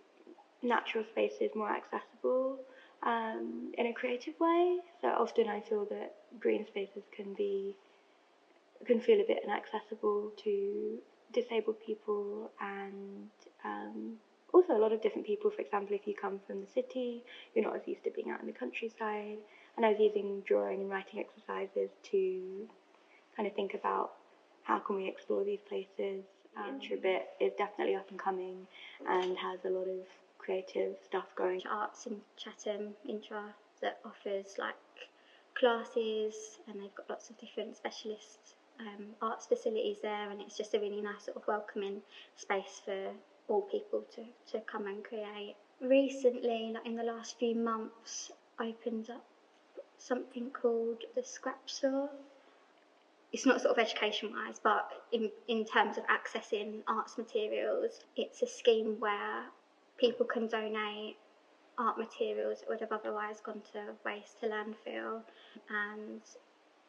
natural spaces more accessible in a creative way. So often I feel that green spaces can feel a bit inaccessible to disabled people, and also a lot of different people. For example, if you come from the city, you're not as used to being out in the countryside. And I was using drawing and writing exercises to kind of think about how can we explore these places. Intrabit is definitely up and coming and has a lot of creative stuff going. Arts in Chatham, Intra, that offers like classes, and they've got lots of different specialist arts facilities there, and it's just a really nice sort of welcoming space for all people to come and create. Recently, like in the last few months, opened up something called the Scrap Store. It's not sort of education-wise, but in terms of accessing arts materials, it's a scheme where people can donate art materials that would have otherwise gone to waste, to landfill, and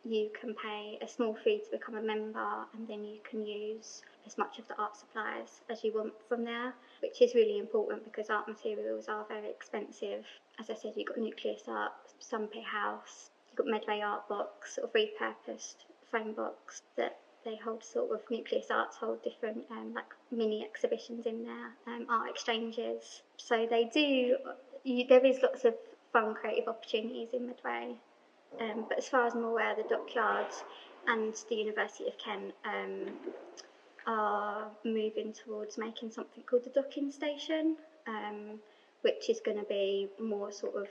you can pay a small fee to become a member, and then you can use as much of the art supplies as you want from there, which is really important because art materials are very expensive. As I said, you've got Nucleus Art, Sunpit House, you've got Medway Art Box, sort of repurposed phone box that they hold. Sort of Nucleus Arts hold different like mini exhibitions in there, art exchanges. So they do, there is lots of fun creative opportunities in Medway. But as far as I'm aware, the Dockyard and the University of Kent are moving towards making something called the docking station, which is going to be more sort of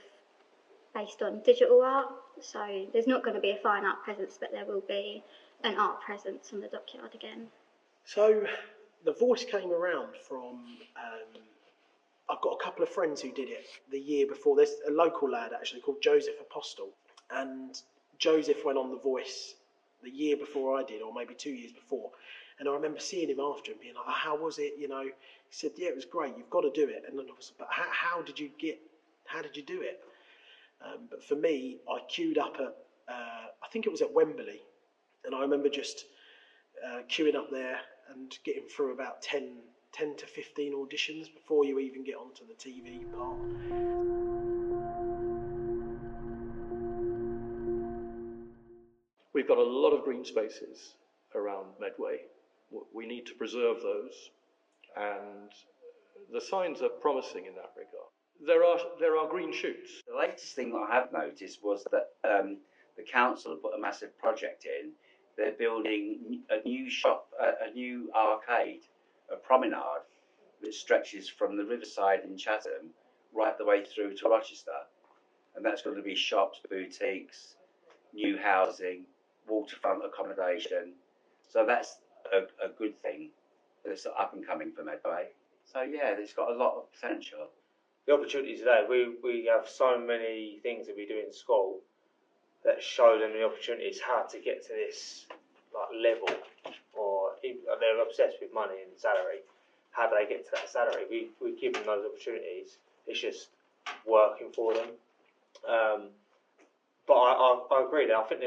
based on digital art. So there's not going to be a fine art presence, but there will be an art presence on the Dockyard again. So the voice came around from, I've got a couple of friends who did it the year before. There's a local lad actually called Joseph Apostle, and Joseph went on The Voice the year before I did, or maybe 2 years before. And I remember seeing him after and being like, "Oh, how was it?" He said, "Yeah, it was great. You've got to do it." And then I was, "But how did you do it?" But for me, I queued up at, I think it was at Wembley, and I remember just queuing up there and getting through about 10 to 15 auditions before you even get onto the TV part. We've got a lot of green spaces around Medway. We need to preserve those, and the signs are promising in that regard. There are green shoots. The latest thing that I have noticed was that the council have put a massive project in. They're building a new shop, a new arcade, a promenade that stretches from the riverside in Chatham right the way through to Rochester. And that's going to be shops, boutiques, new housing, waterfront accommodation. So that's a good thing. That's up and coming for Medway. So yeah, it's got a lot of potential. The opportunities there, we have so many things that we do in school that show them the opportunities how to get to this level, or they're obsessed with money and salary. How do they get to that salary? We give them those opportunities. It's just working for them. But I agree that I think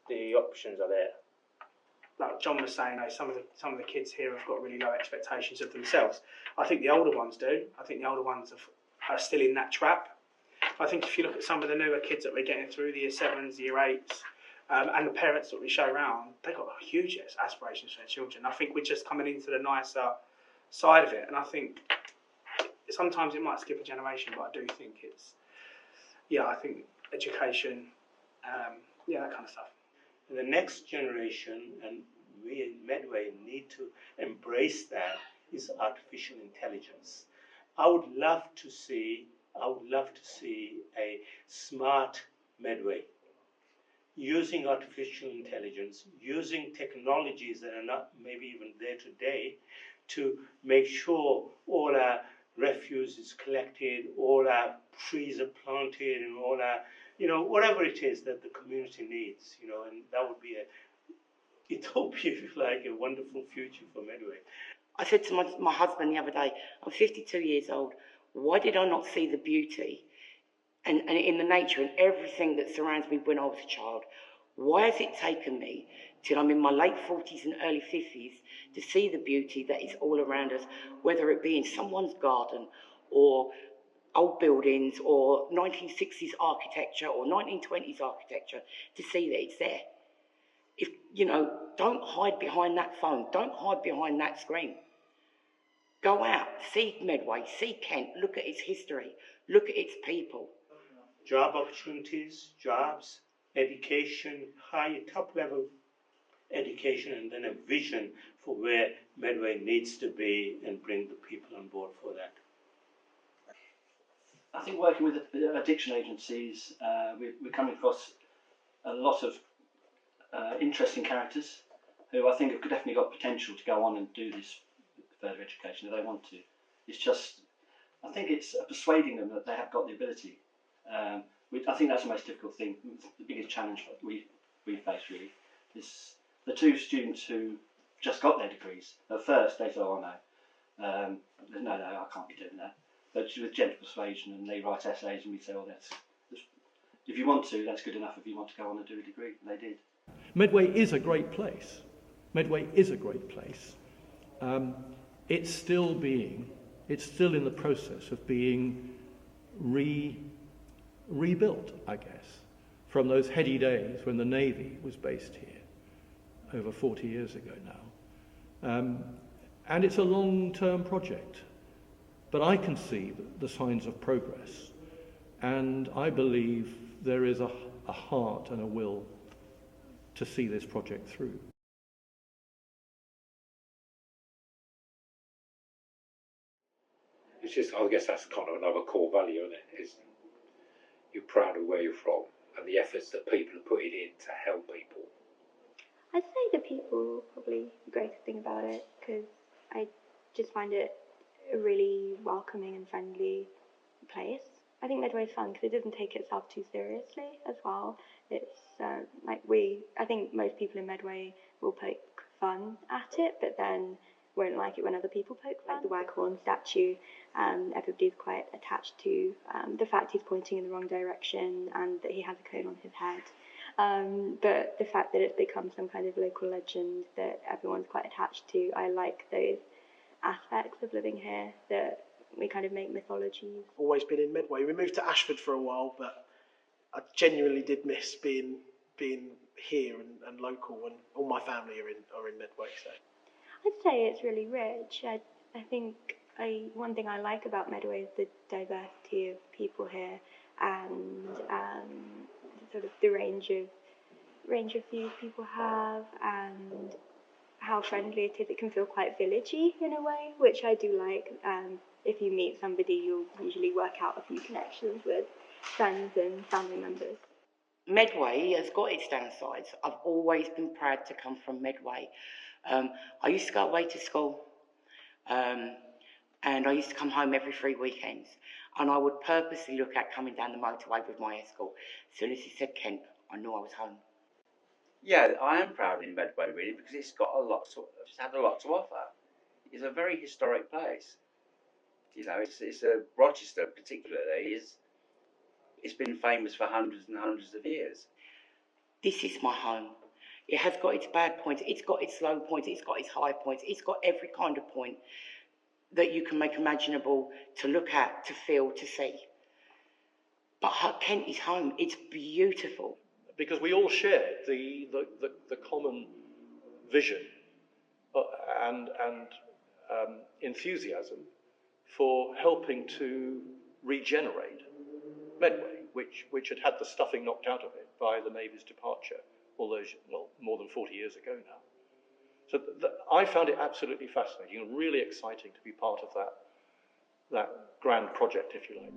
the options are there. Like John was saying, some of the kids here have got really low expectations of themselves. I think the older ones do. I think the older ones are still in that trap. I think if you look at some of the newer kids that we're getting through, the year 7s, year 8s, and the parents that we show around, they've got huge aspirations for their children. I think we're just coming into the nicer side of it, and I think sometimes it might skip a generation, but I do think I think education, that kind of stuff. The next generation, and we in Medway need to embrace that, is artificial intelligence. I would love to see a smart Medway using artificial intelligence, using technologies that are not maybe even there today, to make sure all our refuse is collected, all our trees are planted, and all our, whatever it is that the community needs, and that would be a utopia, if you like, a wonderful future for Medway. I said to my husband the other day, I'm 52 years old, why did I not see the beauty and in the nature and everything that surrounds me when I was a child? Why has it taken me till I'm in my late 40s and early 50s to see the beauty that is all around us, whether it be in someone's garden or old buildings or 1960s architecture or 1920s architecture, to see that it's there? If don't hide behind that phone, don't hide behind that screen. Go out, see Medway, see Kent, look at its history, look at its people. Job opportunities, jobs, education, high top level education, and then a vision for where Medway needs to be, and bring the people on board for that. I think working with addiction agencies, we're coming across a lot of interesting characters who I think have definitely got potential to go on and do this further education if they want to. It's just, I think it's persuading them that they have got the ability. I think that's the most difficult thing. The biggest challenge we face really is the two students who just got their degrees. At first they thought, no, I can't be doing that. But with gentle persuasion, and they write essays, and we say, that's if you want to, that's good enough. If you want to go on and do a degree, and they did. Medway is a great place. Medway is a great place. It's still in the process of being rebuilt, I guess, from those heady days when the Navy was based here, over 40 years ago now. And it's a long-term project, but I can see the signs of progress, and I believe there is a heart and a will to see this project through. It's just, I guess that's kind of another core value, isn't it? Is you're proud of where you're from and the efforts that people are putting in to help people. I'd say the people are probably the greatest thing about it, because I just find it a really welcoming and friendly place. I think Medway's fun because it doesn't take itself too seriously as well. It's I think most people in Medway will poke fun at it, but then won't like it when other people poke fun. Like the Waghorn statue, everybody's quite attached to the fact he's pointing in the wrong direction and that he has a cone on his head. But the fact that it's become some kind of local legend that everyone's quite attached to, I like those aspects of living here, that we kind of make mythologies. Always been in Medway. We moved to Ashford for a while, but I genuinely did miss being here and local, and all my family are in Medway. So I'd say it's really rich. I think one thing I like about Medway is the diversity of people here, and sort of the range of views people have and how friendly it is. It can feel quite villagey in a way, which I do like. If you meet somebody, you'll usually work out a few connections with friends and family members. Medway has got its downsides. I've always been proud to come from Medway. I used to go away to school, and I used to come home every 3 weekends, and I would purposely look at coming down the motorway with my escort. As soon as he said Kent, I knew I was home. Yeah, I am proud in Medway really because it's got it's had a lot to offer. It's a very historic place. You know, it's Rochester particularly it's been famous for hundreds and hundreds of years. This is my home. It has got its bad points, it's got its low points, it's got its high points, it's got every kind of point that you can make imaginable to look at, to feel, to see. But Kent is home. It's beautiful. Because we all shared the common vision and enthusiasm for helping to regenerate Medway, which had had the stuffing knocked out of it by the Navy's departure more than 40 years ago now. So I found it absolutely fascinating and really exciting to be part of that grand project, if you like.